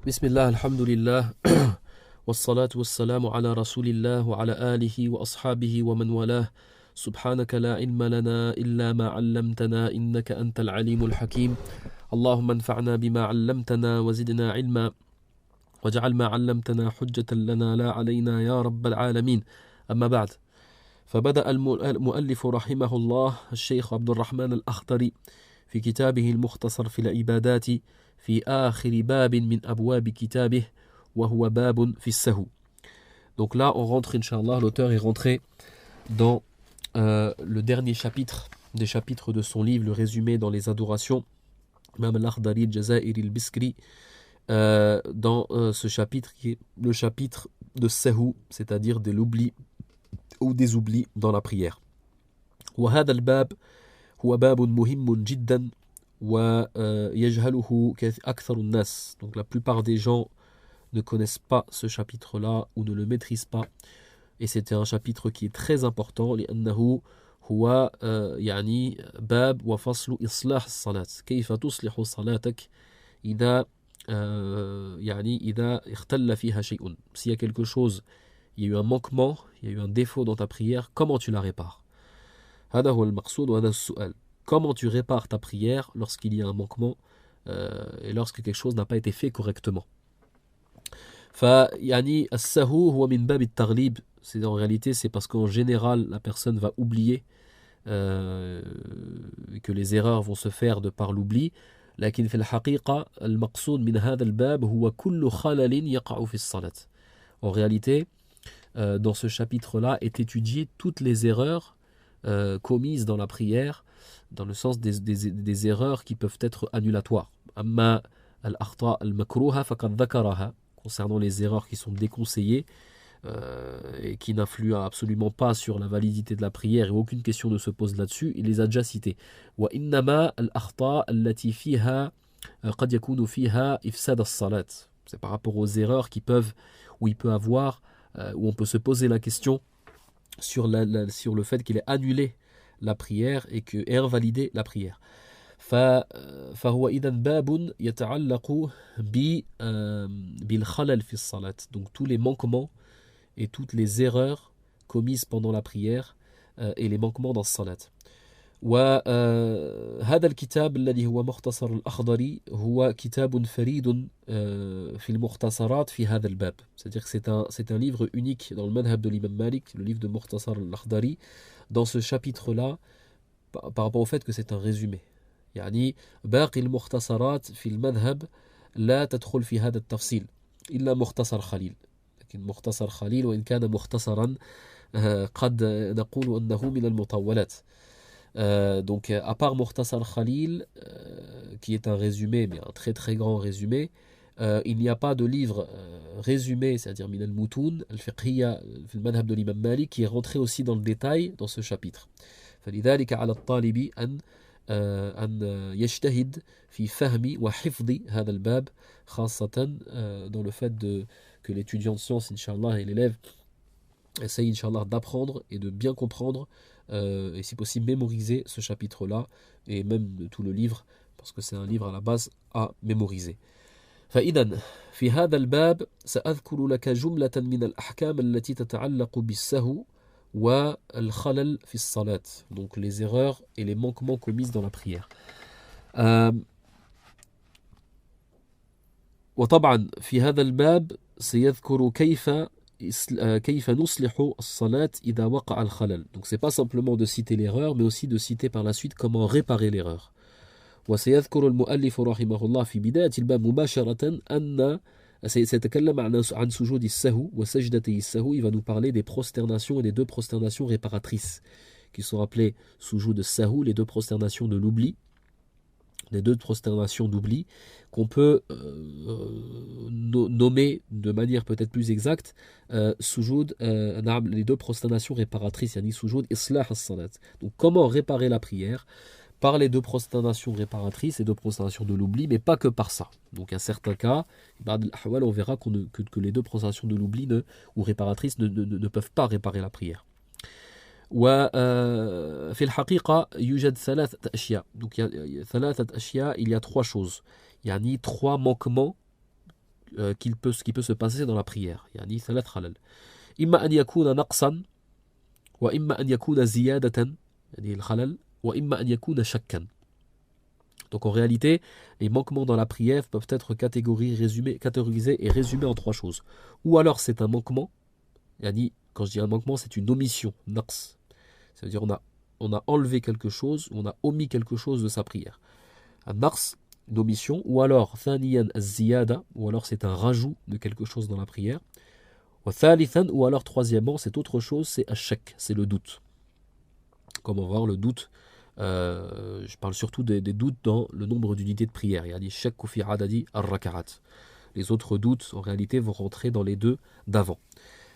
Bismillah, alhamdulillah, wassalatu wassalamu ala rasulillah wa ala alihi wa ashabihi wa man walah. Subhanaka la ilma lana illa ma 'allamtana innaka antal alimul hakim. Allahumma anfa'na bima 'allamtana wa zidna 'ilma waj'al ma 'allamtana hujjatan lana la 'alayna ya rabbal alamin. Amma ba'd. فبدأ المؤلف رحمه الله الشيخ عبد الرحمن الأخضري في كتابه المختصر في العبادات في آخر باب من أبواب كتابه وهو باب في السهو. Donc là on rentre Inch'Allah, l'auteur est rentré dans le dernier chapitre des chapitres de son livre, le résumé dans les adorations, Imam al-Akhdari al-Jazairi al-Biskri, dans ce chapitre qui est le chapitre de Sahou, c'est-à-dire de l'oubli ou des oublis dans la prière. وهذا الباب هو باب مهم جدا ويجهله أكثر الناس. Donc la plupart des gens ne connaissent pas ce chapitre-là ou ne le maîtrisent pas. Et c'était un chapitre qui est très important لأنه هو يعني باب وفصل إصلاح الصلاة. كيف تصلح صلاتك إذا يعني إذا اختل فيها شيء. S'il y a quelque chose, il y a eu un manquement, il y a eu un défaut dans ta prière, comment tu la répares? هذا هو المقصود وهذا السؤال. Comment tu répares ta prière lorsqu'il y a un manquement et lorsque quelque chose n'a pas été fait correctement. فيعني السهو هو من باب التغليب. C'est en réalité c'est parce qu'en général la personne va oublier que les erreurs vont se faire de par l'oubli. لكن في الحقيقة المقصود من هذا الباب هو كل خلل يقع في الصلاة. En réalité, dans ce chapitre-là est étudié toutes les erreurs commises dans la prière, dans le sens des erreurs qui peuvent être annulatoires. Amma al-akhta al-makruha faqad dhakaraha, concernant les erreurs qui sont déconseillées et qui n'influent absolument pas sur la validité de la prière et aucune question ne se pose là-dessus, il les a déjà citées. Wa innama al-akhta allati fiha qad yakunu fiha ifsad as-salat. C'est par rapport aux erreurs où il peut avoir, où on peut se poser la question sur le fait qu'il ait annulé la prière et invalidé la prière. فهو إذن باب يتعلق بالخلل في الصلاة. Donc tous les manquements et toutes les erreurs commises pendant la prière et les manquements dans la salat. وهذا الكتاب الذي هو مختصر الأخضري هو كتاب فريد في المختصرات في هذا الباب. C'est-à-dire que c'est un livre unique dans le madhab de l'imam Malik, le livre de Mukhtasar al-Akhdari, dans ce chapitre-là, par rapport au fait que c'est un résumé. يعني باقي المختصرات في المذهب لا تدخل في هذا التفصيل إلا مختصر خليل. لكن مختصر خليل وإن كان مختصرا قد نقول أنه من المطولات. Donc à part Mukhtasar Khalil qui est un résumé, mais un très très grand résumé, il n'y a pas de livre résumé, c'est-à-dire Min al-Mutun al-Fiqhiyya fi al-Madhab de l'imam Malik, qui est rentré aussi dans le détail dans ce chapitre. فلذلك على الطالب أن يجتهد في فهم وحفظ هذا الباب خاصة dans le fait que l'étudiant de sciences, Inch'Allah, et l'élève essaye, Inch'Allah, d'apprendre et de bien comprendre et si possible mémoriser ce chapitre-là et même tout le livre, parce que c'est un livre à la base à mémoriser. فإذن في هذا الباب سأذكر لك جملة من الأحكام التي تتعلق بالسهو والخلل في الصلاة. Donc les erreurs et les manquements commis dans la prière. وطبعا في هذا الباب سيذكر كيف نصلح الصلاة إذا وقع الخلل. Donc c'est pas simplement de citer l'erreur, mais aussi de citer par la suite comment réparer l'erreur. وسيذكر المؤلف رحمه الله في بداية الباب مباشرة أن سيتكلم عن سجود السهو وسجدتي السهو. Il va nous parler des prosternations et des deux prosternations réparatrices qui sont appelées sujoud sahou, les deux prosternations de l'oubli, les deux prosternations d'oubli qu'on peut nommer de manière peut-être plus exacte sujoud, les deux prosternations réparatrices, yani sujoud islah as-salat. Donc comment réparer la prière? Par les deux prosternations réparatrices et deux prosternations de l'oubli, mais pas que par ça. Donc à certains cas, on verra que les deux prosternations de l'oubli ou réparatrices ne peuvent pas réparer la prière. وفي الحقيقة يوجد ثلاثة أشياء. Donc ثلاثة أشياء, il y a trois choses. yani 3 manquements qui peut se passer dans la prière. يعني 3 خلل. إما أن يكون نقصا وإما أن يكون زيادة يعني الخلل وإما أن يكون شكا. Donc en réalité, les manquements dans la prière peuvent être catégorisés et résumés en 3 choses. Ou alors c'est un manquement, yani, quand je dis un manquement, c'est une omission, naqs. Ça veut dire on a enlevé quelque chose, on a omis quelque chose de sa prière. Un naqs, une omission, ou alors thaniyan az-ziyada, ou alors c'est un rajout de quelque chose dans la prière. Ou alors troisièmement, c'est autre chose, c'est ash-shak, c'est le doute. Comment voir le doute? Je parle surtout des doutes dans le nombre d'unités de prière. Yani shakku fi adadi ar-raka'at. Les autres doutes, en réalité, vont rentrer dans les 2 d'avant.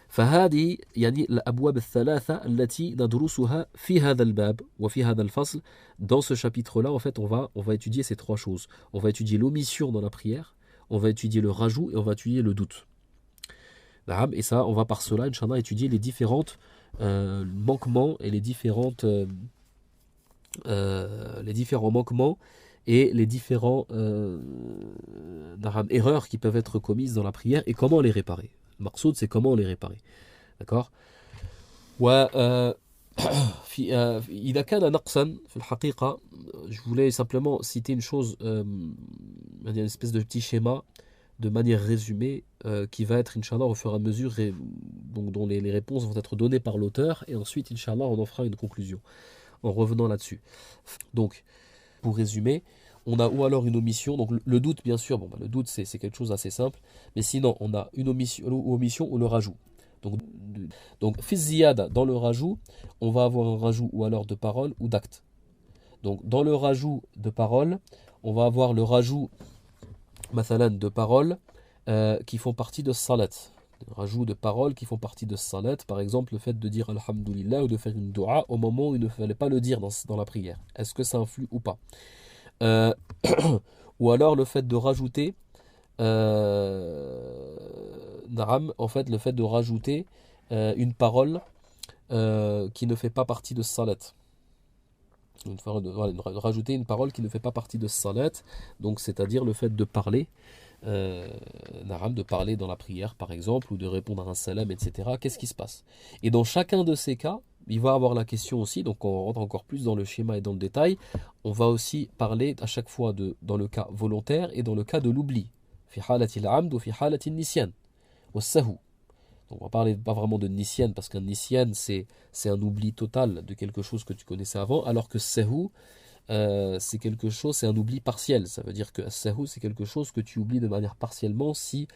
فهذه يعني الأبواب الثلاثة التي ندرسها في هذا الباب وفي هذا الفصل. Dans ce chapitre-là, en fait, on va étudier ces 3 choses. On va étudier l'omission dans la prière, on va étudier le rajout et on va étudier le doute. Et ça, on va par cela, Inch'Allah, étudier les différentes manquements et les différents manquements et les différents erreurs qui peuvent être commises dans la prière et comment les réparer. Le maqsoud, c'est comment les réparer. D'accord. إذا كان نقصا في الحقيقة, je voulais simplement citer une chose, une espèce de petit schéma de manière résumée qui va être, Inch'Allah, au fur et à mesure, donc, dont les réponses vont être données par l'auteur, et ensuite, Inch'Allah, on en fera une conclusion en revenant là-dessus. Donc, pour résumer, on a ou alors une omission, donc le doute, bien sûr, le doute c'est quelque chose d'assez simple, mais sinon, on a une omission ou le rajout. Donc fi ziyada, dans le rajout, on va avoir un rajout ou alors de parole ou d'acte. Donc, dans le rajout de parole, on va avoir le rajout mathalan de paroles qui font partie de salat. Rajout de paroles qui font partie de salat, par exemple le fait de dire alhamdulillah ou de faire une dua au moment où il ne fallait pas le dire dans la prière. Est-ce que ça influe ou pas? Ou alors le fait de rajouter en fait le fait de rajouter une parole qui ne fait pas partie de salat. Rajouter une parole qui ne fait pas partie de salat, donc c'est-à-dire le fait de parler, de parler dans la prière par exemple, ou de répondre à un salam, etc. Qu'est-ce qui se passe? Et dans chacun de ces cas, il va avoir la question aussi, donc on rentre encore plus dans le schéma et dans le détail, on va aussi parler à chaque fois dans le cas volontaire et dans le cas de l'oubli. Fi halati al-amd ou fi halati al-nisyan ou sahu. Donc on va parler pas vraiment de nisyan, parce qu'un nisyan c'est un oubli total de quelque chose que tu connaissais avant, alors que sahu c'est quelque chose, c'est un oubli partiel. Ça veut dire que sahu c'est quelque chose que tu oublies de manière partiellement si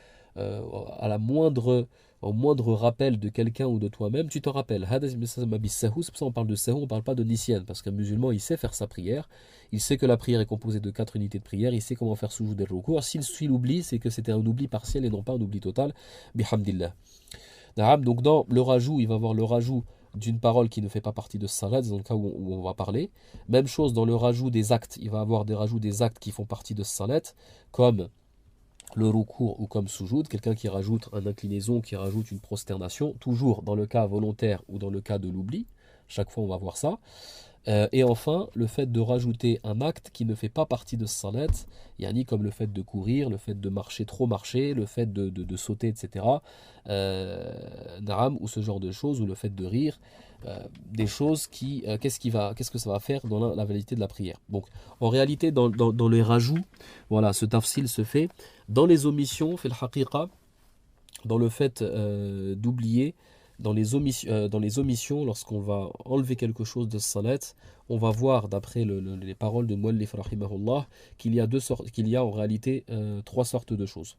au moindre rappel de quelqu'un ou de toi-même, tu te rappelles. C'est pour ça qu'on parle de sahu, on ne parle pas de nisyan, parce qu'un musulman il sait faire sa prière, il sait que la prière est composée de 4 unités de prière, il sait comment faire soujoud al-ruku'. S'il oublie, c'est que c'était un oubli partiel et non pas un oubli total. Bihamdillah. Donc dans le rajout, il va y avoir le rajout d'une parole qui ne fait pas partie de salat, dans le cas où on va parler. Même chose dans le rajout des actes, il va y avoir des rajouts des actes qui font partie de salat, comme le ruku' ou comme soujoud, quelqu'un qui rajoute une inclinaison, qui rajoute une prosternation, toujours dans le cas volontaire ou dans le cas de l'oubli. Chaque fois on va voir ça. Et enfin, le fait de rajouter un acte qui ne fait pas partie de salat, yani comme le fait de courir, le fait de marcher, trop marcher, le fait de sauter, etc. Ou ce genre de choses, ou le fait de rire, des choses qui, qu'est-ce que ça va faire dans la validité de la prière. Donc, en réalité, dans les rajouts, voilà, ce tafsil se fait. Dans les omissions, fait le haqiqa, dans le fait d'oublier, dans les omissions, lorsqu'on va enlever quelque chose de salat, on va voir, d'après les paroles de Muallif rahimahullah, qu'il y a en réalité 3 sortes de choses.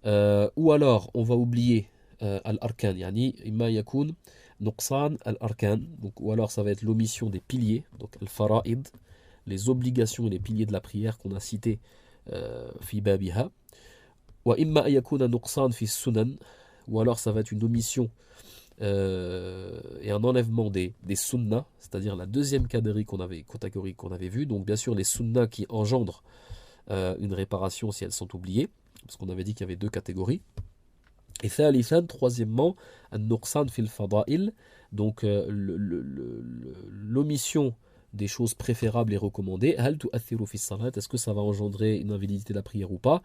Ou alors, on va oublier al-arkan, yani imma yakun nuqsan al-arkan, ou alors ça va être l'omission des piliers, donc al-fara'id, les obligations et les piliers de la prière qu'on a cités fi babiha. Wa imma yakuna nuqsan fi sunan, ou alors ça va être une omission et un enlèvement des sunnas, c'est-à-dire la deuxième catégorie qu'on avait vue. Donc bien sûr les sunnas qui engendrent une réparation si elles sont oubliées, parce qu'on avait dit qu'il y avait 2 catégories. Et thalithan, troisièmement, an-nuqsan fil fada'il, donc l'omission des choses préférables et recommandées. هل تؤثر في الصلاة? Est-ce que ça va engendrer une invalidité de la prière ou pas?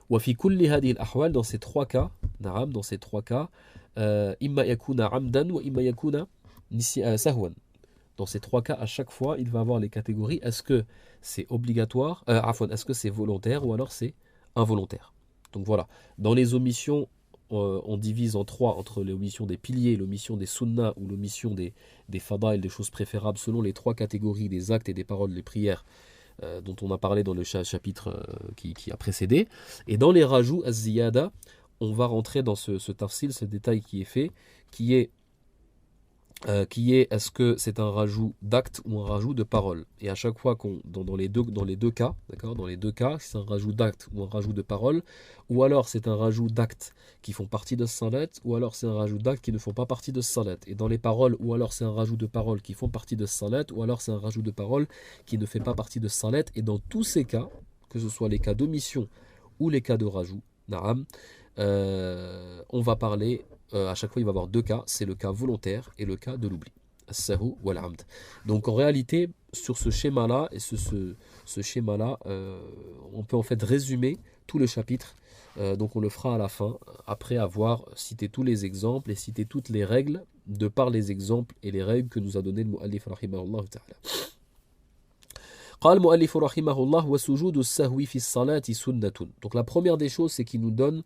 وفي كل هذه الأحوال, dans ces trois cas, نعم, dans ces trois cas, إما يكون عمدا وإما يكون سهوا. Dans ces trois cas, à chaque fois, il va avoir les catégories. Est-ce que c'est obligatoire, est-ce que c'est volontaire ou alors c'est involontaire? Donc voilà, dans les omissions, on divise en trois entre l'omission des piliers, l'omission des sunnas ou l'omission des fadaïl, des choses préférables, selon les trois catégories des actes et des paroles, des prières dont on a parlé dans le chapitre qui a précédé. Et dans les rajouts, az-ziyada, on va rentrer dans ce tafsil, ce détail qui est fait, qui est est-ce que c'est un rajout d'acte ou un rajout de parole. Et à chaque fois dans les deux cas, d'accord, dans les deux cas, c'est un rajout d'acte ou un rajout de parole, ou alors c'est un rajout d'actes qui font partie de salat, ou alors c'est un rajout d'actes qui ne font pas partie de salat. Et dans les paroles, ou alors c'est un rajout de paroles qui font partie de salat, ou alors c'est un rajout de paroles qui ne fait pas partie de salat. Et dans tous ces cas, que ce soit les cas d'omission ou les cas de rajout, na'am, on va parler. À chaque fois, il va y avoir deux cas, c'est le cas volontaire et le cas de l'oubli. As-sahu wal amd. Donc en réalité, sur ce schéma-là, et ce schéma-là, on peut en fait résumer tout le chapitre. Donc on le fera à la fin, après avoir cité tous les exemples et cité toutes les règles, de par les exemples et les règles que nous a donné le mu'allif rahimahullah ta'ala. قال المؤلف رحمه الله وسجود السهو في الصلاة سنة. Donc la première des choses, c'est qu'il nous donne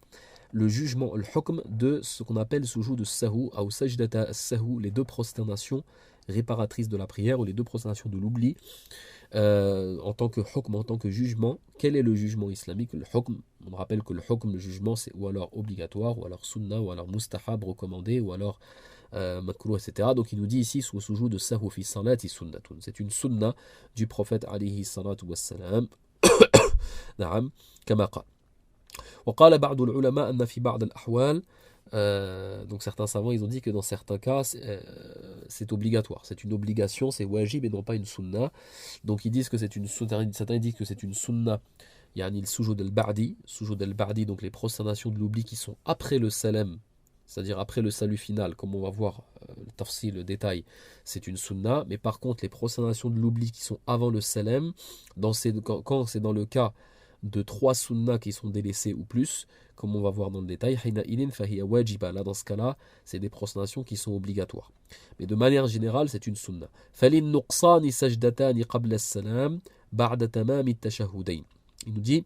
le jugement, le hukm de ce qu'on appelle sujoud de sahu ou sajdata sahu, les deux prosternations réparatrices de la prière ou les deux prosternations de l'oubli, en tant que hukm, en tant que jugement. Quel est le jugement islamique? Le hukm, on rappelle que le hukm, le jugement, c'est ou alors obligatoire, ou alors sunnah, ou alors mustahab, recommandé, ou alors makruh, etc. Donc il nous dit ici sujoud de sahu fi salati sunnatun. C'est une sunnah du prophète alayhi salatu wassalam. Na'am, kama qala. وقال بعض العلماء أن في بعض الأحوال, donc certains savants ils ont dit que dans certains cas c'est obligatoire, c'est une obligation, c'est wajib et non pas une sunna. Donc ils disent que c'est une sunna, certains disent que c'est une sunna, yani le sujud al-ba'di, donc les prosternations de l'oubli qui sont après le salam, c'est-à-dire après le salut final, comme on va voir le tafsil, le détail, c'est une sunna. Mais par contre les prosternations de l'oubli qui sont avant le salam, quand c'est dans le cas de trois sunnas qui sont délaissés ou plus, comme on va voir dans le détail, là dans ce cas-là, c'est des prosternations qui sont obligatoires. Mais de manière générale, c'est une sunna. Il nous dit,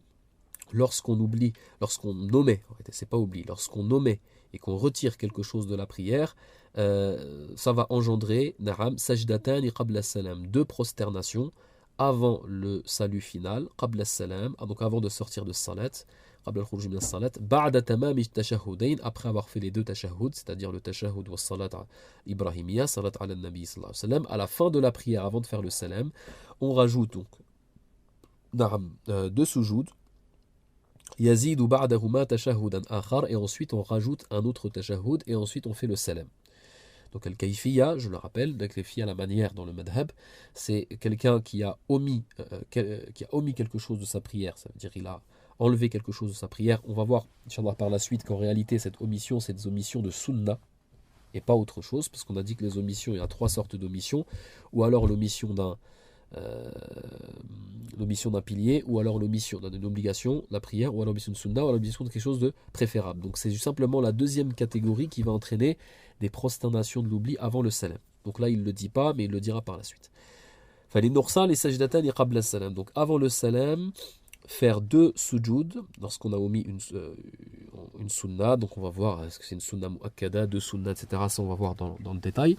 lorsqu'on oublie, lorsqu'on omet, c'est pas oublie, lorsqu'on omet et qu'on retire quelque chose de la prière, ça va engendrer sajdatani qabla salam, deux prosternations avant le salut final, qabla salam, donc avant de sortir de salat, qabla al-khuruj min as-salat, ba'da tamam at-tashahhudayn, après avoir fait les deux tashahhud, c'est-à-dire le tashahhud wa salat ibrahimiyya, salat ala nabi sallallahu alayhi wa sallam, à la fin de la prière, avant de faire le salam, on rajoute donc deux sujoud, yazidu ba'dahuma tashahhudan akhar, et ensuite on rajoute un autre tashahhud, et ensuite on fait le salam. Donc al-kayfiyya, je le rappelle, donc la manière dans le madhab, c'est quelqu'un qui a omis quelque chose de sa prière, ça veut dire qu'il a enlevé quelque chose de sa prière. On va voir, Inch'Allah, par la suite qu'en réalité cette omission, c'est des omissions de sunna et pas autre chose, parce qu'on a dit que les omissions, il y a trois sortes d'omissions, ou alors l'omission d'un pilier, ou alors l'omission d'une obligation, la prière, ou alors l'omission de sunna, ou alors l'omission de quelque chose de préférable. Donc c'est simplement la deuxième catégorie qui va entraîner des prosternations de l'oubli avant le salam. Donc là il ne le dit pas, mais il le dira par la suite. Donc avant le salam, faire deux sujoud, lorsqu'on a omis une sunna, donc on va voir est-ce que c'est une sunna muakkada, deux sunna, etc. Ça on va voir dans le détail.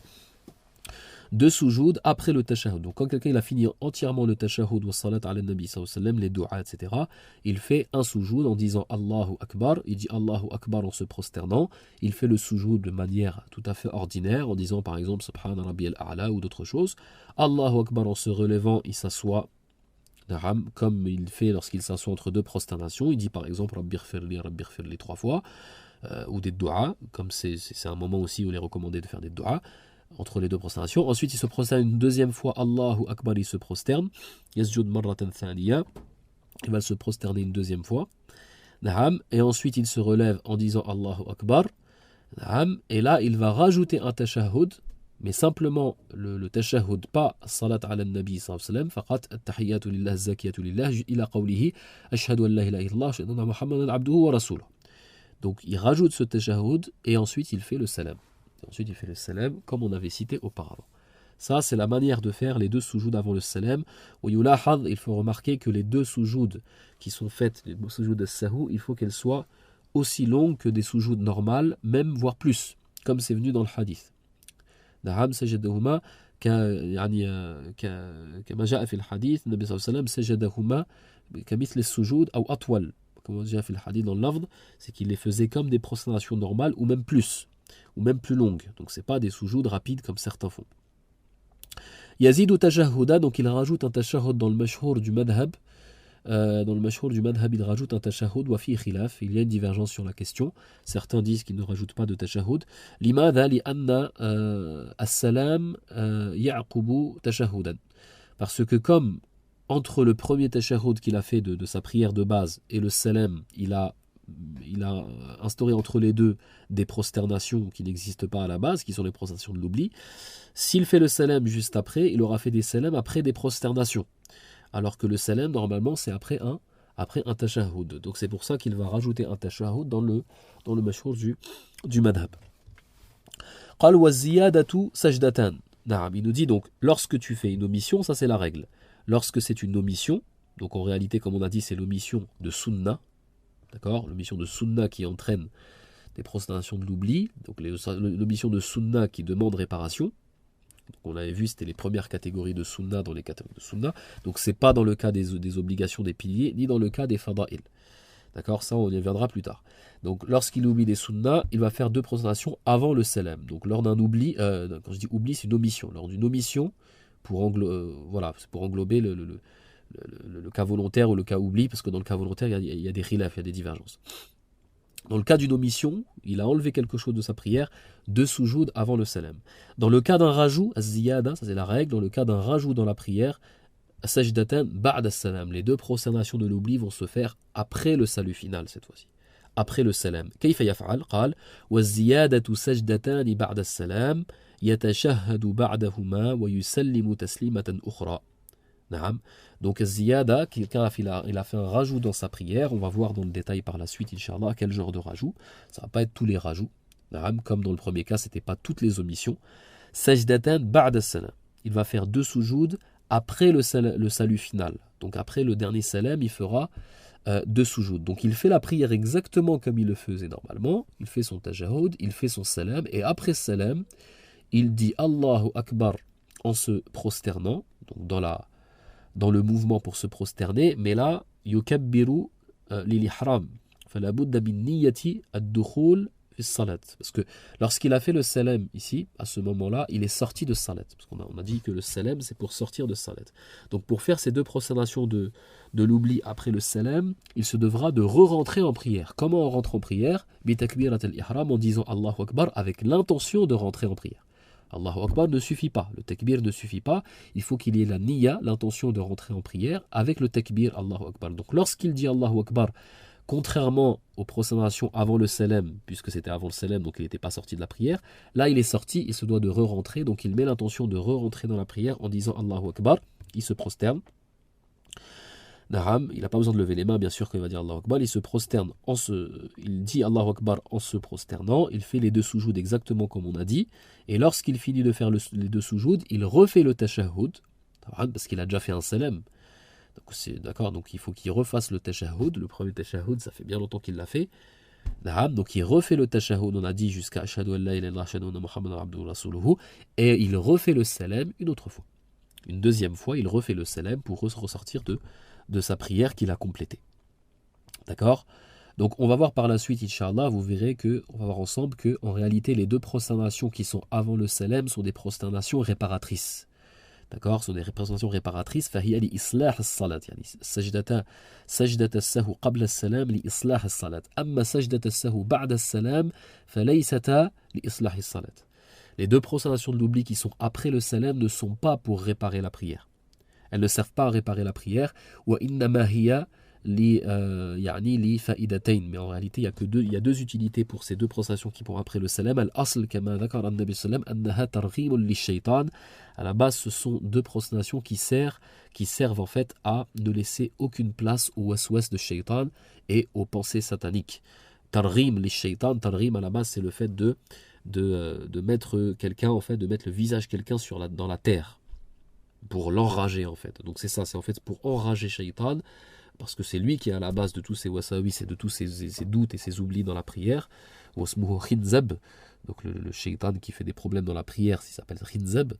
Deux sujoud après le tashahhud. Donc quand quelqu'un il a fini entièrement le tashahhud wa salat ala nabi sallallahu alayhi wa sallam, les du'a, etc., il fait un sujoud en disant Allahu Akbar, il dit Allahu Akbar en se prosternant, il fait le sujoud de manière tout à fait ordinaire en disant par exemple Subhana Rabbiyal A'la ou d'autres choses. Allahu Akbar en se relevant, il s'assoit comme il fait lorsqu'il s'assoit entre deux prosternations, il dit par exemple Rabbighfirli trois fois, ou des du'a, comme c'est un moment aussi où il est recommandé de faire des du'a entre les deux prosternations. Ensuite il se prosterne une deuxième fois, Allahu Akbar, il se prosterne, Yasjud marratan thaniya, il va se prosterner une deuxième fois, et ensuite il se relève en disant Allahu Akbar, et là il va rajouter un tashahhud, Mais simplement le tashahhud, pas salat ala nabi sallallahu alayhi wa sallam, faqat at-tahiyyatu lillah, az-zakiyatu lillah, ila qawlihi ashhadu an la ilaha illallah, ashhadu anna muhammadan abduhu wa rasuluh. Donc il rajoute ce tashahhud et ensuite il fait le salam. Et ensuite il fait le salam comme on avait cité auparavant. Ça c'est la manière de faire les deux soujouds avant le salam. Au yulahad, il faut remarquer que les deux soujouds qui sont faites, les soujouds de sahou, il faut qu'elles soient aussi longues que des soujouds normales, même voire plus, comme c'est venu dans le hadith. نعم سجدهما يعني كما جاء في الحديث النبي صلى الله عليه وسلم سجدهما كمثل السجود أو أطول comme جاء في الحديث dans le lafz, c'est qu'il les faisait comme des prosternations normales ou même plus longues, donc c'est pas des sujouds rapides comme certains font. Yazid tajahhuda, donc il rajoute un tashahhud dans le mashhour du madhab. Dans le mashhour du madhab, il rajoute un tashahhud wa fi khilaf. Il y a une divergence sur la question. Certains disent qu'il ne rajoute pas de tashahhud. Limadha li anna as-salam ya'qubu tashahhudan. Parce que comme entre le premier tashahhud qu'il a fait de sa prière de base et le salam, il a instauré entre les deux des prosternations qui n'existent pas à la base, qui sont les prosternations de l'oubli. S'il fait le salam juste après, il aura fait des salams après des prosternations. Alors que le salam, normalement, c'est après un tashahhud. Donc c'est pour ça qu'il va rajouter un tashahhud dans le mashhour du madhab. قال والزيادة سجدتان. نعم, il nous dit donc, lorsque tu fais une omission, ça c'est la règle. Lorsque c'est une omission, donc en réalité, comme on a dit, c'est l'omission de sunna, d'accord, l'omission de sunna qui entraîne des prosternations de l'oubli, donc l'omission de sunna qui demande réparation. Donc on avait vu, c'était les premières catégories de sunna dans les catégories de sunna. Donc c'est pas dans le cas des obligations des piliers, ni dans le cas des fada'il. D'accord, ça on y reviendra plus tard. Donc lorsqu'il oublie des sunna, il va faire deux prosternations avant le salam. Donc lors d'un oubli, quand je dis oubli, c'est une omission. Lors d'une omission, pour englober le cas volontaire ou le cas oubli, parce que dans le cas volontaire, il y a des khilaf, il y a des divergences. Dans le cas d'une omission, il a enlevé quelque chose de sa prière, deux soujoud avant le salam. Dans le cas d'un rajout, az-ziyada, ça c'est la règle, dans le cas d'un rajout dans la prière, sajdatan ba'da salam, les deux prosternations de l'oubli vont se faire après le salut final cette fois-ci, après le salam. Kayfa yaf'al? Qal wa az-ziyadatu sajdatan ba'da salam yatashahhadu ba'dahuma wa yusallimu taslimatan ukhra. Donc ziyada, quelqu'un il a fait un rajout dans sa prière, on va voir dans le détail par la suite Inch'Allah quel genre de rajout, ça va pas être tous les rajouts, comme dans le premier cas c'était pas toutes les omissions. Sajdatan ba'da salam, il va faire deux soujoud après le salut final, donc après le dernier salam il fera deux soujoud, donc il fait la prière exactement comme il le faisait normalement, il fait son tajahhud, il fait son salam et après salam il dit Allahu Akbar en se prosternant, donc dans le mouvement pour se prosterner, mais là, yukabbiru lil-ihram. Fala budda min niyyati ad-dukhul fi salat. Parce que lorsqu'il a fait le salam ici, à ce moment-là, il est sorti de salat. Parce qu'on a dit que le salam, c'est pour sortir de salat. Donc pour faire ces deux prosternations de l'oubli après le salam, il se devra de re-rentrer en prière. Comment on rentre en prière? Bi takbirat al-ihram, en disant Allahu Akbar, avec l'intention de rentrer en prière. Allahu Akbar ne suffit pas, le takbir ne suffit pas, il faut qu'il y ait la niyya, l'intention de rentrer en prière, avec le takbir Allahu Akbar. Donc lorsqu'il dit Allahu Akbar, contrairement aux prosternations avant le salam, puisque c'était avant le salam, donc il n'était pas sorti de la prière, là il est sorti, il se doit de re-rentrer, donc il met l'intention de re-rentrer dans la prière en disant Allahu Akbar, il se prosterne. Il n'a pas besoin de lever les mains, bien sûr, quand il va dire Allahu Akbar, il se prosterne, il dit Allahu Akbar en se prosternant, il fait les deux soujouds exactement comme on a dit, et lorsqu'il finit de faire les deux soujouds, il refait le tashahhud, parce qu'il a déjà fait un salam. Donc il faut qu'il refasse le tashahhud, le premier tashahhud, ça fait bien longtemps qu'il l'a fait. Donc il refait le tashahhud, on a dit jusqu'à ashhadu an la ilaha illallah, ashhadu anna muhammadan abduhu wa rasuluhu, et il refait le salam une autre fois. Une deuxième fois, il refait le salam pour ressortir de sa prière qu'il a complétée. D'accord? Donc on va voir par la suite, Inch'Allah, vous verrez on va voir ensemble que en réalité les deux prosternations qui sont avant le salam sont des prosternations réparatrices. D'accord? Ce sont des prosternations réparatrices. فهي لإصلاح الصلاة يعني سجدة السهو قبل السلام لإصلاح الصلاة. أما سجدة السهو بعد السلام فليست لإصلاح الصلاة. Les deux prosternations de l'oubli qui sont après le salam ne sont pas pour réparer la prière. Elles ne servent pas à réparer la prière. وإنما هي يعني لفائدتين. Mais en réalité, il y a deux utilités pour ces deux prostrations qui vont après le salam. Al-asl, كما ذكر النبي صلى الله عليه وسلم, أنها ترغيم للشيطان. À la base, ce sont deux prostrations qui servent en fait à ne laisser aucune place au waswas de shaitan et aux pensées sataniques. Targhim li shaitan, targhim à la base, c'est le fait de mettre quelqu'un, en fait, de mettre le visage de quelqu'un dans la terre, pour l'enrager en fait. Donc c'est ça, c'est en fait pour enrager Shaitan, parce que c'est lui qui est à la base de tous ces wasawis et de tous ces doutes et ces oublis dans la prière. Wasmuhu Khinzab, donc le Shaitan qui fait des problèmes dans la prière, il s'appelle Khinzab.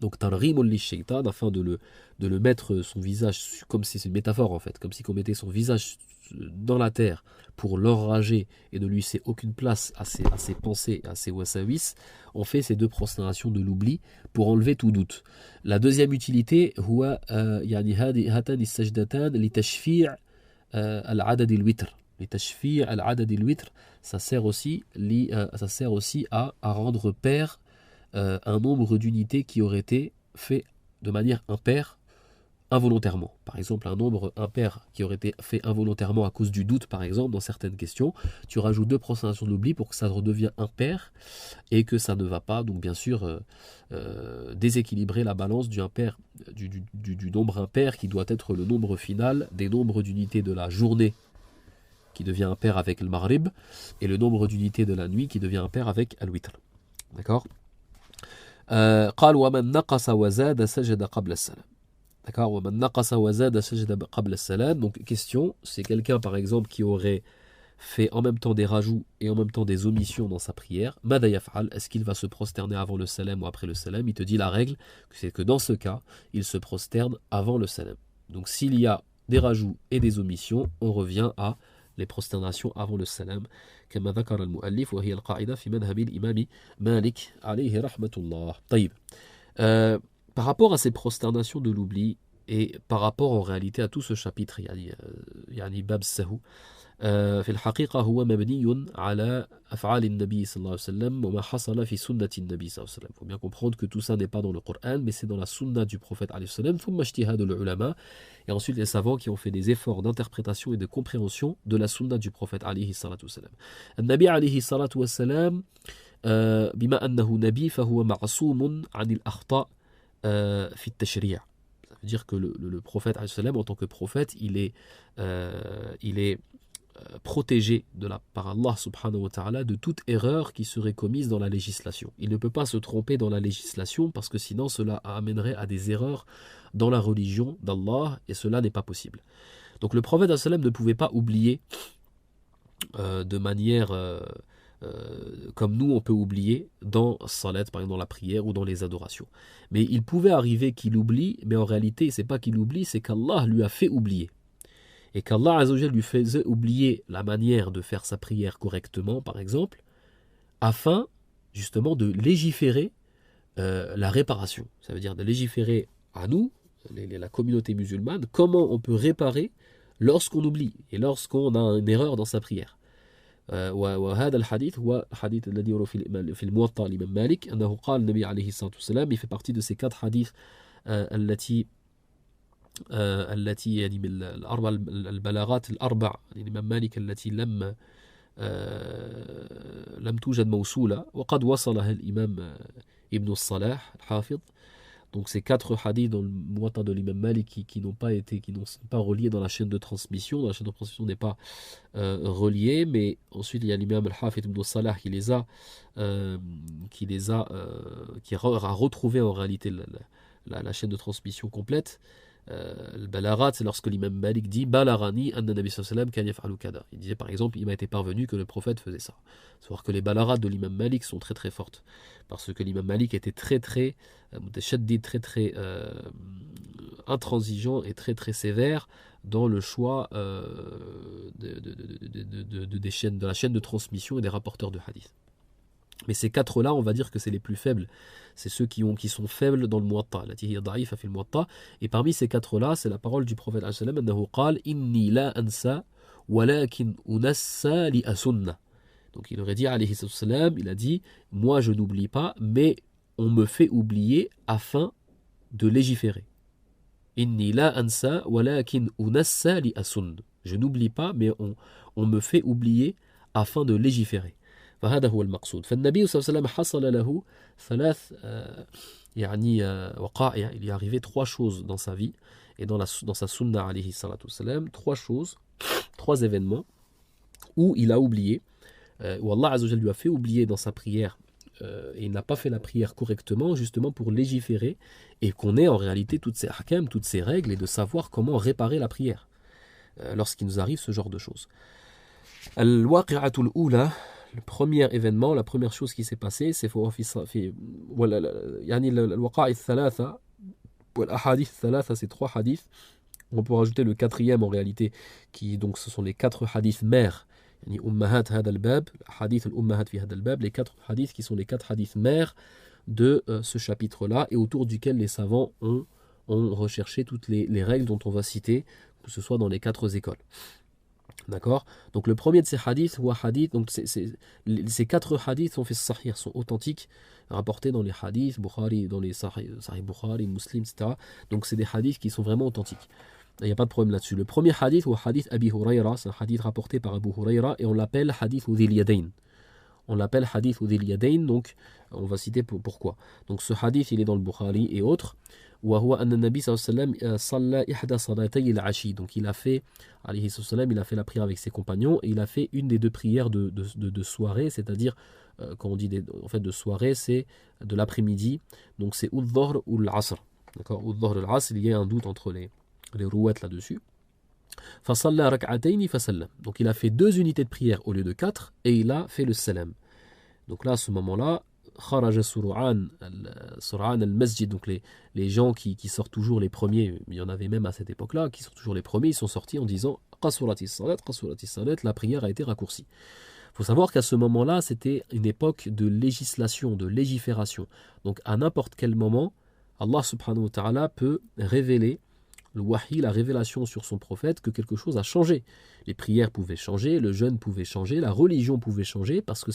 Donc targhimul li shaitan, afin de le mettre son visage, comme si c'est une métaphore en fait, comme si on mettait son visage dans la terre pour l'enrager et ne lui laisser aucune place à ses pensées, à ses wasawis. On fait ces deux prostrations de l'oubli pour enlever tout doute. La deuxième utilité, huwa yani hatan as-sajdatan li tashfi' al-adad al-witr. Li tashfi' al-adad al-witr, ça sert aussi à rendre pair un nombre d'unités qui aurait été fait de manière impaire involontairement. Par exemple, un nombre impair qui aurait été fait involontairement à cause du doute, par exemple, dans certaines questions, tu rajoutes deux prostrations de l'oubli pour que ça redevienne impair et que ça ne va pas, donc bien sûr, déséquilibrer la balance du nombre impair qui doit être le nombre final des nombres d'unités de la journée qui devient impair avec le maghrib et le nombre d'unités de la nuit qui devient impair avec al-witr. D'accord? قال ومن نقص وزاد سجد قبل السلام. D'accord? ومن نقص وزاد سجد قبل السلام. Donc question, c'est quelqu'un par exemple qui aurait fait en même temps des rajouts et en même temps des omissions dans sa prière. ماذا يفعل? Est-ce qu'il va se prosterner avant le salam ou après le salam? Il te dit la règle, c'est que dans ce cas, il se prosterne avant le salam. Donc s'il y a des rajouts et des omissions, on revient à les prosternations avant le salam. كما ذكر المؤلف وهي القاعدة في مذهب الإمام مالك عليه رحمة الله. طيب. Par rapport à ces prosternations de l'oubli et par rapport en réalité à tout ce chapitre, يعني باب السهو, في الحقيقة هو مبني على أفعال النبي صلى الله عليه وسلم وما حصل في سنة النبي صلى الله عليه وسلم. Il faut bien comprendre que tout ça n'est pas dans le Coran, mais c'est dans la sunna du prophète عليه السلام. ثم اجتهاد العلماء, et ensuite les savants qui ont fait des efforts d'interprétation et de compréhension de la sunna du prophète عليه الصلاة والسلام. النبي عليه الصلاة والسلام بما أنه نبي فهو معصوم عن الأخطاء في التشريع. Ça veut dire que le prophète عليه السلام, en tant que prophète, il est protégé par Allah subhanahu wa ta'ala de toute erreur qui serait commise dans la législation. Il ne peut pas se tromper dans la législation parce que sinon cela amènerait à des erreurs dans la religion d'Allah et cela n'est pas possible. Donc le prophète sallam ne pouvait pas oublier de manière comme nous on peut oublier dans salat, par exemple dans la prière ou dans les adorations. Mais il pouvait arriver qu'il oublie, mais en réalité c'est pas qu'il oublie, c'est qu'Allah lui a fait oublier. Et qu'Allah Azzawajal lui faisait oublier la manière de faire sa prière correctement, par exemple, afin justement de légiférer la réparation. Ça veut dire de légiférer à nous, la communauté musulmane, comment on peut réparer lorsqu'on oublie et lorsqu'on a une erreur dans sa prière. وهذا الحديث هو الحديث الذي يروى في الموطأ للإمام مالك أنه قال النبي عليه الصلاة والسلام. Il fait partie de ces 4 hadiths التي يعني من البلاغات الأربع للإمام مالك التي لم توجد موصولة وقد وصلها الإمام ابن الصلاح الحافظ. Donc ces 4 hadiths dans le Muwatta de l'imam Malik qui ne sont pas reliés dans la chaîne de transmission. La chaîne de transmission n'est pas reliée, mais ensuite il y a l'imam al-Hafid ibn Salah qui a retrouvé en réalité la chaîne de transmission complète. Le balarat, c'est lorsque l'imam Malik dit Balarani anna nabi sallam kan yaf'alu kada. Il disait par exemple, il m'a été parvenu que le prophète faisait ça. Savoir que les balarats de l'imam Malik sont très très fortes. Parce que l'imam Malik était très très intransigeant et très très sévère dans le choix de la chaîne de transmission et des rapporteurs de hadith. Mais ces 4-là, on va dire que c'est les plus faibles. C'est ceux qui sont faibles dans le Muwatta. Et parmi ces 4-là, c'est la parole du prophète annahu qal inni la ansa walakin unassa li asunna. Donc il aurait dit alayhi salam, il a dit moi je n'oublie pas, mais on me fait oublier afin de légiférer. Inni la ansa walakin unassa li asun. Je n'oublie pas, mais on me fait oublier afin de légiférer. فهذا هو المقصود. فالنبي صلى الله عليه وسلم حصل له ثلاث يعني وقائع. Il est arrivé trois choses dans sa vie et dans sa sunna alayhi salatu wassalam, trois choses, trois événements où il a oublié, où Allah Azza wa Jalla lui a fait oublier dans sa prière, et il n'a pas fait la prière correctement, justement pour légiférer et qu'on ait en réalité toutes ces ahkam, toutes ces règles, et de savoir comment réparer la prière lorsqu'il nous arrive ce genre de choses. Al-waqi'atul ula, le premier événement, la première chose qui s'est passée, c'est يعني الوقائع الثلاثة والأحاديث الثلاثة, ces trois hadiths. On peut rajouter le quatrième en réalité, qui donc ce sont les quatre hadiths mères. يعني أمهات هذا الباب, hadith الأمهات في هذا الباب, les quatre hadiths qui sont les quatre hadiths mères de ce chapitre-là, et autour duquel les savants ont recherché toutes les règles dont on va citer, que ce soit dans les quatre écoles. D'accord. Donc le premier de ces hadiths, ou hadith, donc ces quatre hadiths sont faits sahih, sont authentiques, rapportés dans les hadiths, Bukhari, dans les sahih Bukhari, Muslim, etc. Donc c'est des hadiths qui sont vraiment authentiques. Il n'y a pas de problème là-dessus. Le premier hadith, ou hadith Abi Hurayra, c'est un hadith rapporté par Abu Hurayra, et on l'appelle hadith Udhil Yadayn. On l'appelle hadith Udhil Yadayn, donc on va citer pourquoi. Donc ce hadith, il est dans le Bukhari et autres. وهو أن النبي صلى الله عليه وسلم صلى إحدى صلاتي العشي. Donc il a fait, alayhi السلام, il a fait la prière avec ses compagnons, et il a fait une des deux prières de soirée, c'est-à-dire quand on dit en fait de soirée, c'est de l'après-midi, donc c'est ou al-dhuhr ou al-asr. D'accord, ou al-dhuhr ou al-asr, il y a un doute entre les rouettes là-dessus. فصلى ركعتين فسلم. Donc il a fait deux unités de prière au lieu de quatre, et il a fait le salam. Donc là, à ce moment-là, Kharaja Sur'an al-Masjid, donc les gens qui sortent toujours les premiers, il y en avait même à cette époque-là, qui sortent toujours les premiers, ils sont sortis en disant Qasurati salat, la prière a été raccourcie. Il faut savoir qu'à ce moment-là, c'était une époque de législation, de légifération. Donc à n'importe quel moment, Allah subhanahu wa ta'ala peut révéler le wahi, la révélation sur son prophète, que quelque chose a changé. Les prières pouvaient changer, le jeûne pouvait changer, la religion pouvait changer, parce que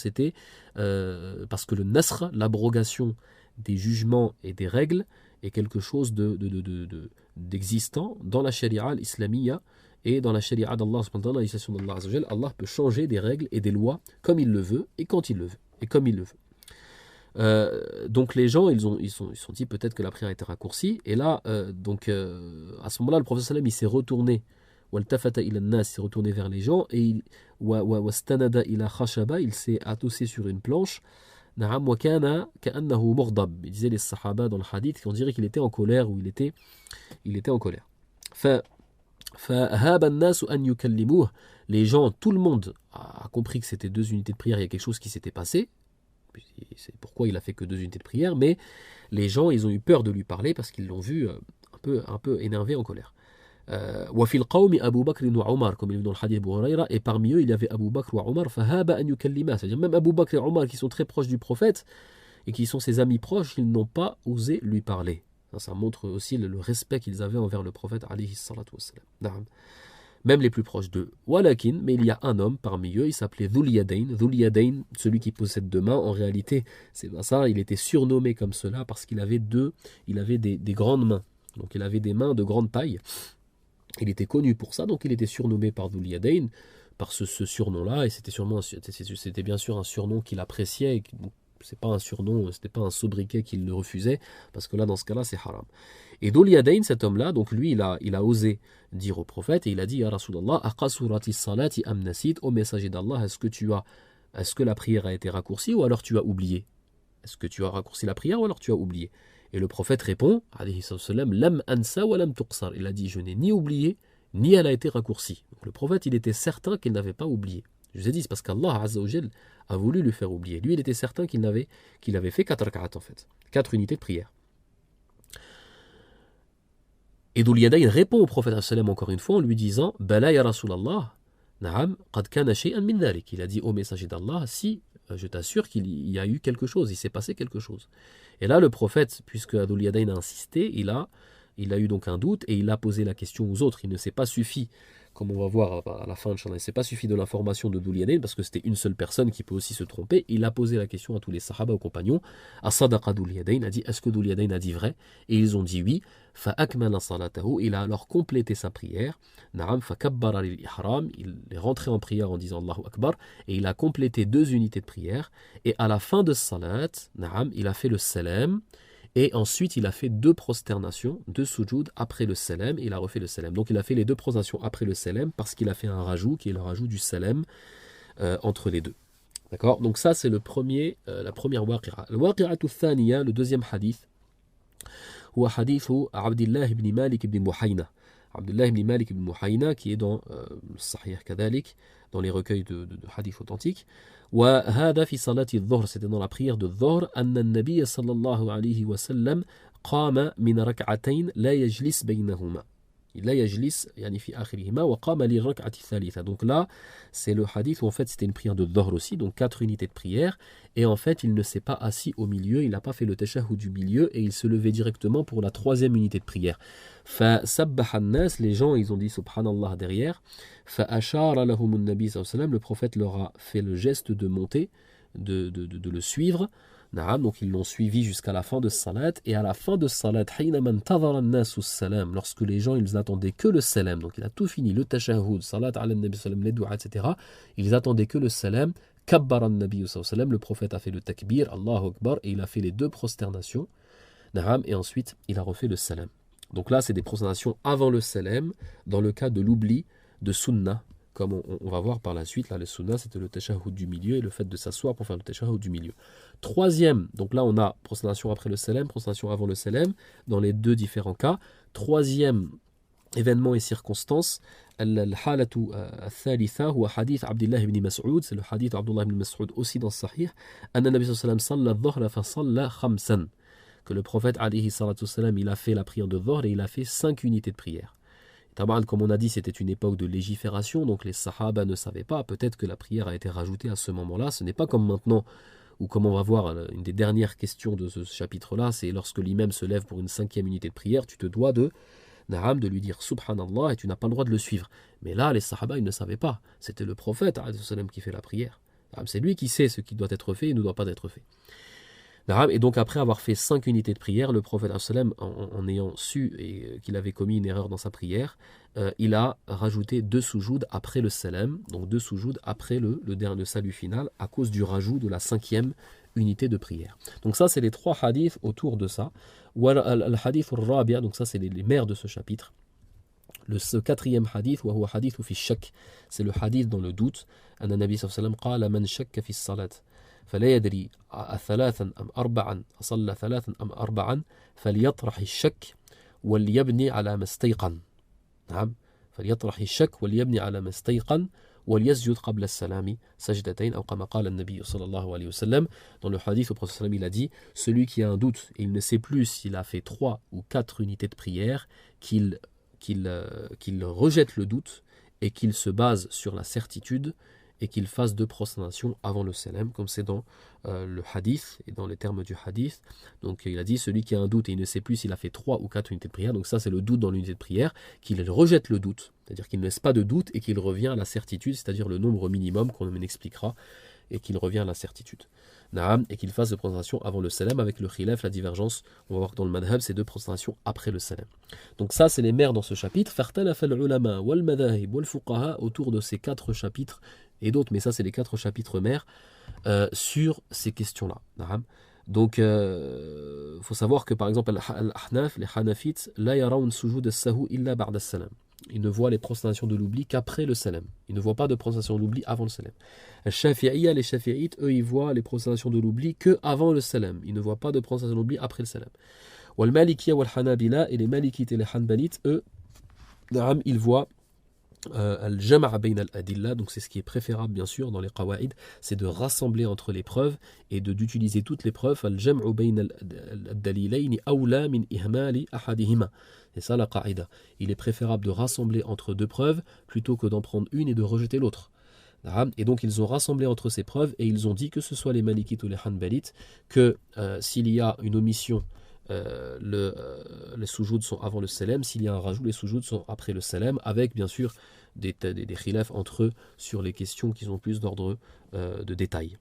parce que le nasr, l'abrogation des jugements et des règles, est quelque chose d'existant dans la sharia islamia et dans la sharia d'Allah, dans la législation d'Allah. Allah peut changer des règles et des lois comme il le veut et quand il le veut et comme il le veut. Donc les gens ils sont dit peut-être que la prière a été raccourcie, et là à ce moment-là le prophète sallam il s'est retourné, il s'est retourné vers les gens, et il s'est adossé sur une planche. Il disait les sahaba dans le hadith qu'on dirait qu'il était en colère, ou il était en colère. Les gens, tout le monde a compris que c'était deux unités de prière, il y a quelque chose qui s'était passé. C'est pourquoi il a fait que deux unités de prière, mais les gens ils ont eu peur de lui parler parce qu'ils l'ont vu un peu énervé, en colère. وفي القوم أبو بكر وعمر, comme il est dans le hadith Abu Hurayra, et parmi eux il y avait Abu Bakr et Omar, فهاب أن يكلما, c'est-à-dire même Abu Bakr et Omar qui sont très proches du prophète et qui sont ses amis proches, ils n'ont pas osé lui parler. Ça montre aussi le respect qu'ils avaient envers le prophète alayhi salatu wassalam. Même les plus proches d'eux. Walakin, mais il y a un homme parmi eux, il s'appelait Dhul Yadayn. Dhul Yadayn, celui qui possède deux mains, en réalité, c'est pas ça, il était surnommé comme cela parce qu'il avait des grandes mains. Donc il avait des mains de grande taille. Il était connu pour ça, donc il était surnommé par Dhul Yadayn, par ce surnom-là, et c'était bien sûr un surnom qu'il appréciait. C'est pas un surnom, c'était pas un sobriquet qu'il le refusait, parce que là, dans ce cas-là, c'est haram. Et Dhul Yadayn, cet homme-là, donc lui, il a osé dire au prophète, et il a dit, Ya Rasulallah, aqasurati salati am nasid, au messager d'Allah, est-ce que la prière a été raccourcie, ou alors tu as oublié? Est-ce que tu as raccourci la prière, ou alors tu as oublié? Et le prophète répond, alayhi sallam, lam ansa wa lam tuqsar. Il a dit, je n'ai ni oublié, ni elle a été raccourcie. Donc le prophète, il était certain qu'il n'avait pas oublié. Je vous ai dit, c'est parce qu'Allah Azza wa Jal a voulu lui faire oublier. Lui, il était certain qu'il avait fait 4 rak'at en fait, 4 unités de prière. Et Dhul Yadayn répond au prophète sallam encore une fois en lui disant, Bala ya Rasulallah, na'am, qad kana shay'an min dhalik. Il a dit au messager d'Allah, si, je t'assure qu'il y a eu quelque chose, il s'est passé quelque chose. Et là, le prophète, puisque Dhul Yadayn a insisté, il a eu donc un doute, et il a posé la question aux autres. Il ne s'est pas suffi comme on va voir à la fin, Inch'Allah, il ne s'est pas suffi de l'information de Dhul Yadayn, parce que c'était une seule personne qui peut aussi se tromper. Il a posé la question à tous les Sahaba, aux compagnons, à Sadaqa Dhul Yadayn, a dit, est-ce que Dhul Yadayn a dit vrai? Et ils ont dit oui. Fa'akmala salatahu, il a alors complété sa prière. Na'am, fakabbara lil ihram, il est rentré en prière en disant Allahu Akbar, et il a complété 2 unités de prière. Et à la fin de salat, na'am, il a fait le salam. Et ensuite, il a fait 2 prosternations, 2 sujoud après le salam, et il a refait le salam. Donc il a fait les 2 prosternations après le salam parce qu'il a fait un rajout, qui est le rajout du salam entre les deux. D'accord? Donc ça, c'est la première waqi'a. Le waqi'atu thaniya, le deuxième hadith, هو حديث عبد الله بن مالك بن محينة. Abdullah ibn Malik ibn Muhayna, qui est dans Sahih Kadalik, dans les recueils de hadith authentiques. وهذا في صلاة الظهر, c'était dans la prière de Dhuhr, أن النبي صلى الله عليه وسلم قام من ركعتين لا يجلس بينهما. لا يجلس يعني في آخرهما وقام للركعة الثالثة. Donc là, c'est le hadith où en fait c'était une prière de Dhuhr aussi, donc 4 unités de prière, et en fait il ne s'est pas assis au milieu, il n'a pas fait le tashahhud du milieu, et il se levait directement pour la 3e unité de prière. فسبح الناس, les gens ils ont dit subhanallah derrière. فأشار لهم النبي صلى الله عليه وسلم, le prophète leur a fait le geste de monter, de le suivre. Donc ils l'ont suivi jusqu'à la fin de salat, et à la fin de salat, lorsque les gens ils attendaient que le salam, donc il a tout fini, le tashahhud, salat ala nabi sallam, les du'a, etc. Ils attendaient que le salam. Kabbara nabi sallam, le prophète a fait le takbir, Allahu Akbar, et il a fait les 2 prosternations, et ensuite il a refait le salam. Donc là c'est des prosternations avant le salam, dans le cas de l'oubli de sunnah, comme on va voir par la suite. Là, le sunnah, c'était le tashahhud du milieu et le fait de s'asseoir pour faire le tashahhud du milieu. 3e, donc là on a prosternation après le salam, prosternation avant le salam, dans les 2 différents cas. 3e événement et circonstance, الحالة الثالثة هو حديث عبد الله بن مسعود, c'est le hadith Abdullah ibn Mas'ud aussi dans Sahih, أن النبي صلى الله عليه وسلم صلى الظهر فصلى خمسا, que le prophète alayhi salatu salam, il a fait la prière de Dhuhr et il a fait 5 unités de prière. Comme on a dit, c'était une époque de légifération, donc les sahaba ne savaient pas, peut-être que la prière a été rajoutée à ce moment-là. Ce n'est pas comme maintenant, ou comme on va voir, une des dernières questions de ce chapitre-là, c'est lorsque l'imam se lève pour une 5e unité de prière, tu te dois de lui dire subhanallah, et tu n'as pas le droit de le suivre. Mais là, les sahaba, ils ne savaient pas. C'était le prophète qui fait la prière. C'est lui qui sait ce qui doit être fait et ne doit pas être fait. Et donc après avoir fait 5 unités de prière, le prophète en ayant su qu'il avait commis une erreur dans sa prière, il a rajouté 2 sujoud après le salam, donc 2 sujoud après le dernier salut final, à cause du rajout de la 5e unité de prière. Donc ça c'est les 3 hadiths autour de ça. Al-hadith al-rabi', donc ça c'est les mères de ce chapitre. Le 4e hadith, hadith fi shak, c'est le hadith dans le doute. Anna Nabi sallallahu alayhi wa sallam qala man shakka fi salat فلا يدري ثلاثا أم أربعا أصلى ثلاثا أم أربعا فليطرح الشك وليبني على ما استيقن. نعم فليطرح الشك وليبني على ما استيقن وليسجد قبل السلام سجدتين أو كما قال النبي صلى الله عليه وسلم. Dans le hadith, le prophète il a dit, celui qui a un doute et il ne sait plus s'il a fait 3 ou 4 unités de prière, qu'il rejette le doute et qu'il se base sur la certitude et qu'il fasse 2 prosternations avant le salam, comme c'est dans le hadith et dans les termes du hadith. Donc il a dit, celui qui a un doute et il ne sait plus s'il a fait 3 ou 4 unités de prière, donc ça c'est le doute dans l'unité de prière, qu'il rejette le doute, c'est-à-dire qu'il ne laisse pas de doute et qu'il revient à la certitude, c'est-à-dire le nombre minimum qu'on expliquera, et qu'il revient à la certitude. Naam, et qu'il fasse 2 prosternations avant le salam, avec le khilaf, la divergence. On va voir que dans le madhab, c'est 2 prosternations après le salam. Donc ça, c'est les mères dans ce chapitre. فاختلف العلماء والمذاهب والفقهاء, autour de ces 4 chapitres et d'autres, mais ça, c'est les 4 chapitres mères sur ces questions-là. Naam. Donc, faut savoir que par exemple, al-Ahnaf, les Hanafites, la yarawn sujud as-sahu illa ba'da as-salam. Ils ne voient les prosternations de l'oubli qu'après le salam. Ils ne voient pas de prosternation de l'oubli avant le salam. Al-Shafi'iyya, les Shafi'ites, eux, ils voient les prosternations de l'oubli que avant le salam. Ils ne voient pas de prosternation de l'oubli après le salam. Wal-Malikiyya wal-Hanabila, et les Malikites et les Hanbalites, eux, ils voient al-jama' bayna al-adilla, donc c'est ce qui est préférable bien sûr dans les qawaïd, c'est de rassembler entre les preuves et d'utiliser toutes les preuves. Al-jam'u bayna al-dalilayni awla min ihmali ahadihima. C'est ça la qaïda. Il est préférable de rassembler entre 2 preuves plutôt que d'en prendre une et de rejeter l'autre. Et donc ils ont rassemblé entre ces preuves et ils ont dit, que ce soit les Malikites ou les Hanbalites, que s'il y a une omission les soujouds sont avant le salam. S'il y a un rajout, les soujouds sont après le salam, avec bien sûr des khilafs entre eux sur les questions qui sont plus d'ordre de détail.